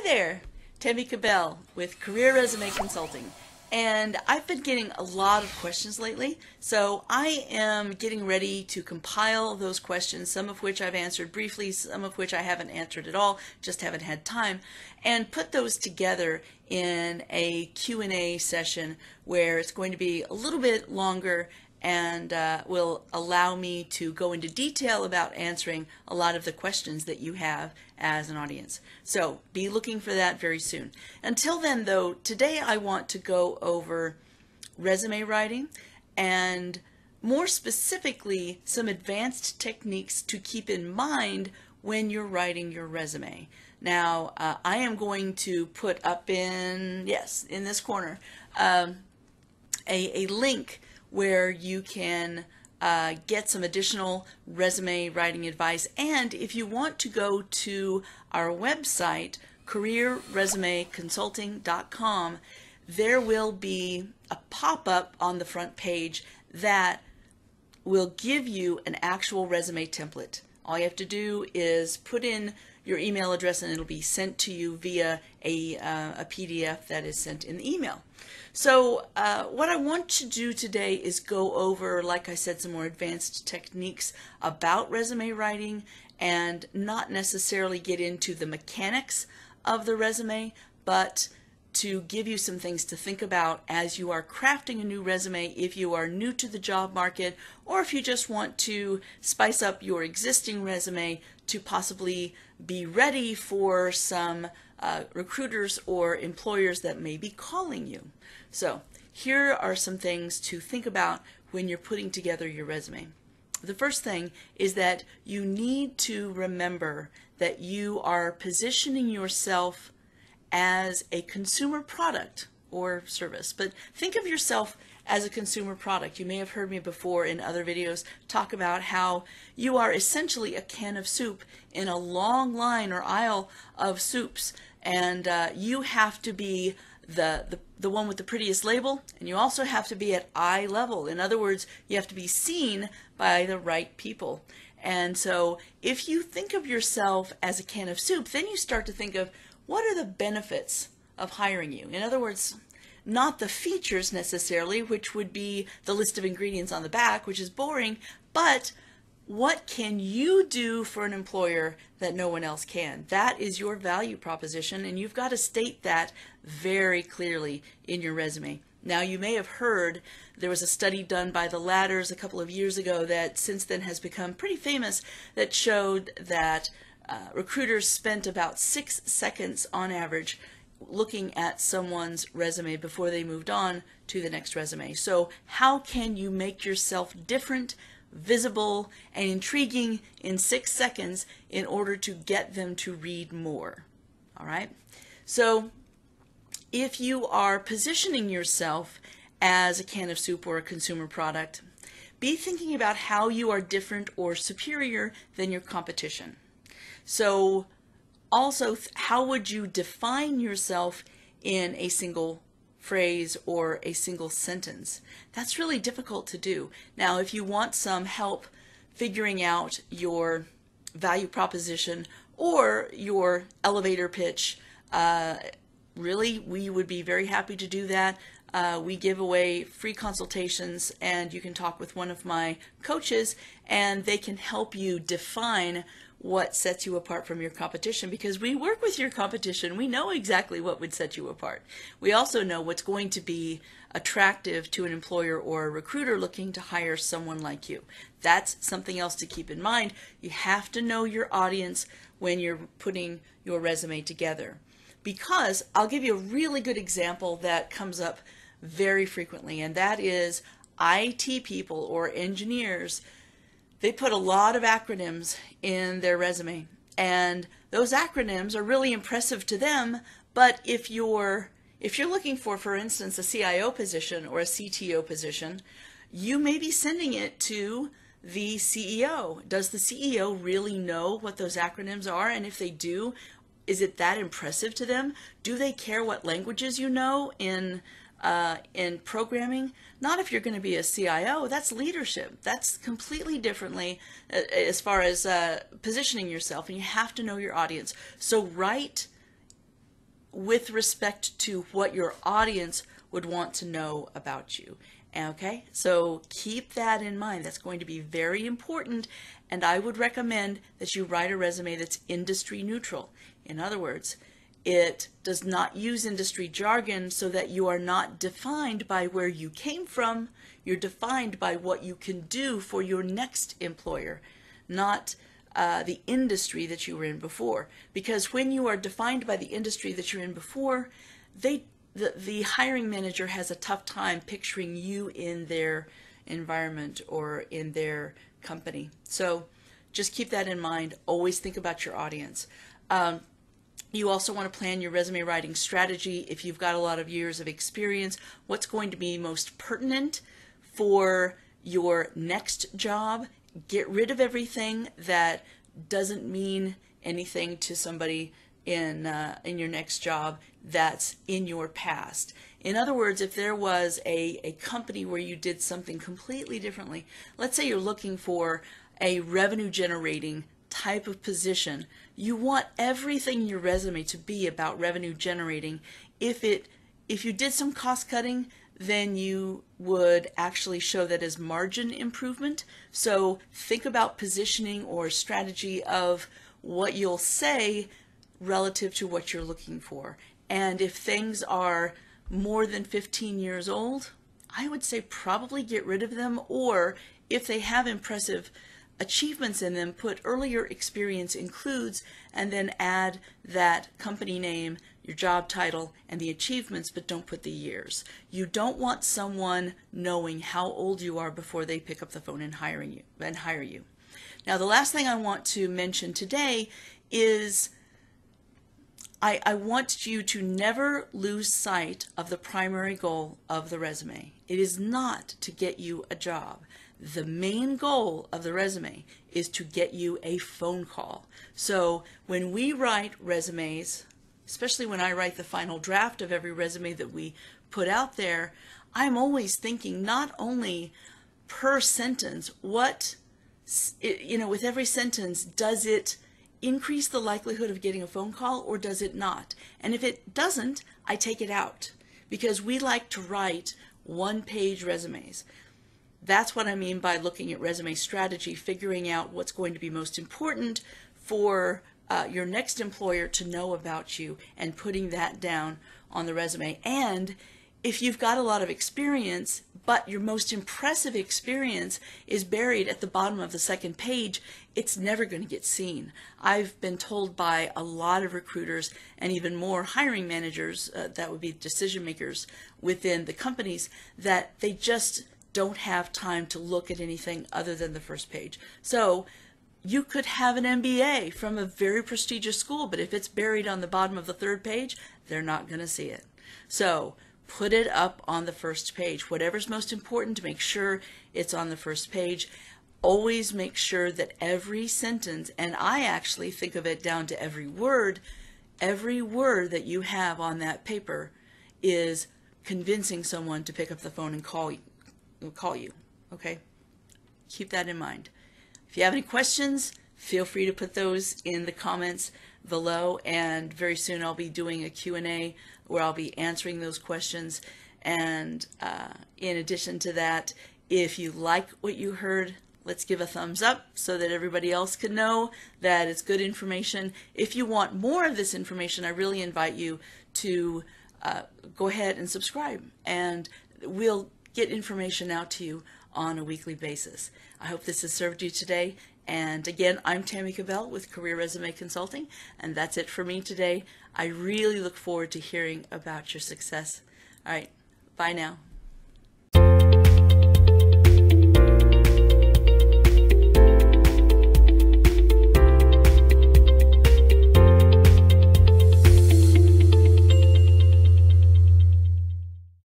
there, Tammy Kabell with Career Resume Consulting. And I've been getting a lot of questions lately, so I am getting ready to compile those questions, some of which I've answered briefly, some of which I haven't answered at all, just haven't had time, and put those together in a Q&A session where it's going to be a little bit longer and will allow me to go into detail about answering a lot of the questions that you have as an audience. So be looking for that very soon. Until then, though, today I want to go over resume writing and more specifically some advanced techniques to keep in mind when you're writing your resume. Now, I am going to put up in this corner, a link where you can get some additional resume writing advice. And if you want to go to our website, careerresumeconsulting.com, there will be a pop-up on the front page that will give you an actual resume template. All you have to do is put in your email address and it'll be sent to you via a PDF that is sent in the email. So what I want to do today is go over, like I said, some more advanced techniques about resume writing and not necessarily get into the mechanics of the resume, but to give you some things to think about as you are crafting a new resume if you are new to the job market, or if you just want to spice up your existing resume to possibly be ready for some recruiters or employers that may be calling you. So here are some things to think about when you're putting together your resume. The first thing is that you need to remember that you are positioning yourself as a consumer product or service. But think of yourself as a consumer product. You may have heard me before in other videos talk about how you are essentially a can of soup in a long line or aisle of soups, and you have to be the one with the prettiest label, and you also have to be at eye level. In other words, you have to be seen by the right people. And so if you think of yourself as a can of soup, then you start to think of what are the benefits of hiring you. In other words, not the features necessarily, which would be the list of ingredients on the back, which is boring, but what can you do for an employer that no one else can? That is your value proposition, and you've got to state that very clearly in your resume. Now, you may have heard there was a study done by the Ladders a couple of years ago that since then has become pretty famous that showed that recruiters spent about 6 seconds on average looking at someone's resume before they moved on to the next resume. So how can you make yourself different, visible, and intriguing in 6 seconds in order to get them to read more? All right. So if you are positioning yourself as a can of soup or a consumer product, be thinking about how you are different or superior than your competition. So also, how would you define yourself in a single phrase or a single sentence? That's really difficult to do. Now, if you want some help figuring out your value proposition or your elevator pitch, really, we would be very happy to do that. We give away free consultations, and you can talk with one of my coaches, and they can help you define what sets you apart from your competition, because we work with your competition. We know exactly what would set you apart. We also know what's going to be attractive to an employer or a recruiter looking to hire someone like you. That's something else to keep in mind. You have to know your audience when you're putting your resume together. Because I'll give you a really good example that comes up very frequently, and that is IT people or engineers. They put a lot of acronyms in their resume, and those acronyms are really impressive to them, but if you're looking for instance, a CIO position or a CTO position, you may be sending it to the CEO. Does the CEO really know what those acronyms are? And if they do, is it that impressive to them? Do they care what languages you know in programming? Not if you're going to be a CIO. That's leadership. That's completely differently as far as positioning yourself, and you have to know your audience. So write with respect to what your audience would want to know about you. Okay, so keep that in mind. That's going to be very important, and I would recommend that you write a resume that's industry neutral. In other words, it does not use industry jargon so that you are not defined by where you came from. You're defined by what you can do for your next employer, not the industry that you were in before. Because when you are defined by the industry that you're in before, the hiring manager has a tough time picturing you in their environment or in their company. So just keep that in mind. Always think about your audience. You also want to plan your resume writing strategy. If you've got a lot of years of experience, what's going to be most pertinent for your next job? Get rid of everything that doesn't mean anything to somebody in your next job that's in your past. In other words, if there was a company where you did something completely differently, let's say you're looking for a revenue generating type of position, you want everything in your resume to be about revenue generating. If you did some cost cutting, then you would actually show that as margin improvement. So think about positioning or strategy of what you'll say relative to what you're looking for. And if things are more than 15 years old, I would say probably get rid of them, or if they have impressive achievements in them, put earlier experience includes, and then add that company name, your job title, and the achievements, but don't put the years. You don't want someone knowing how old you are before they pick up the phone and hire you. Now, the last thing I want to mention today is I want you to never lose sight of the primary goal of the resume. It is not to get you a job. The main goal of the resume is to get you a phone call. So when we write resumes, especially when I write the final draft of every resume that we put out there, I'm always thinking not only per sentence, with every sentence, does it increase the likelihood of getting a phone call or does it not? And if it doesn't, I take it out, because we like to write one-page resumes. That's what I mean by looking at resume strategy, figuring out what's going to be most important for your next employer to know about you and putting that down on the resume. And if you've got a lot of experience, but your most impressive experience is buried at the bottom of the second page, it's never going to get seen. I've been told by a lot of recruiters and even more hiring managers, that would be decision makers within the companies, that they just don't have time to look at anything other than the first page. So you could have an MBA from a very prestigious school, but if it's buried on the bottom of the third page, they're not going to see it. So put it up on the first page. Whatever's most important, to make sure it's on the first page. Always make sure that every sentence, and I actually think of it down to every word that you have on that paper is convincing someone to pick up the phone and call you. Okay? Keep that in mind. If you have any questions, feel free to put those in the comments below, and very soon I'll be doing a Q&A where I'll be answering those questions. And in addition to that, if you like what you heard, let's give a thumbs up so that everybody else can know that it's good information. If you want more of this information, I really invite you to go ahead and subscribe, and we'll get information out to you on a weekly basis. I hope this has served you today. And again, I'm Tammy Kabell with Career Resume Consulting, and that's it for me today. I really look forward to hearing about your success. All right, bye now.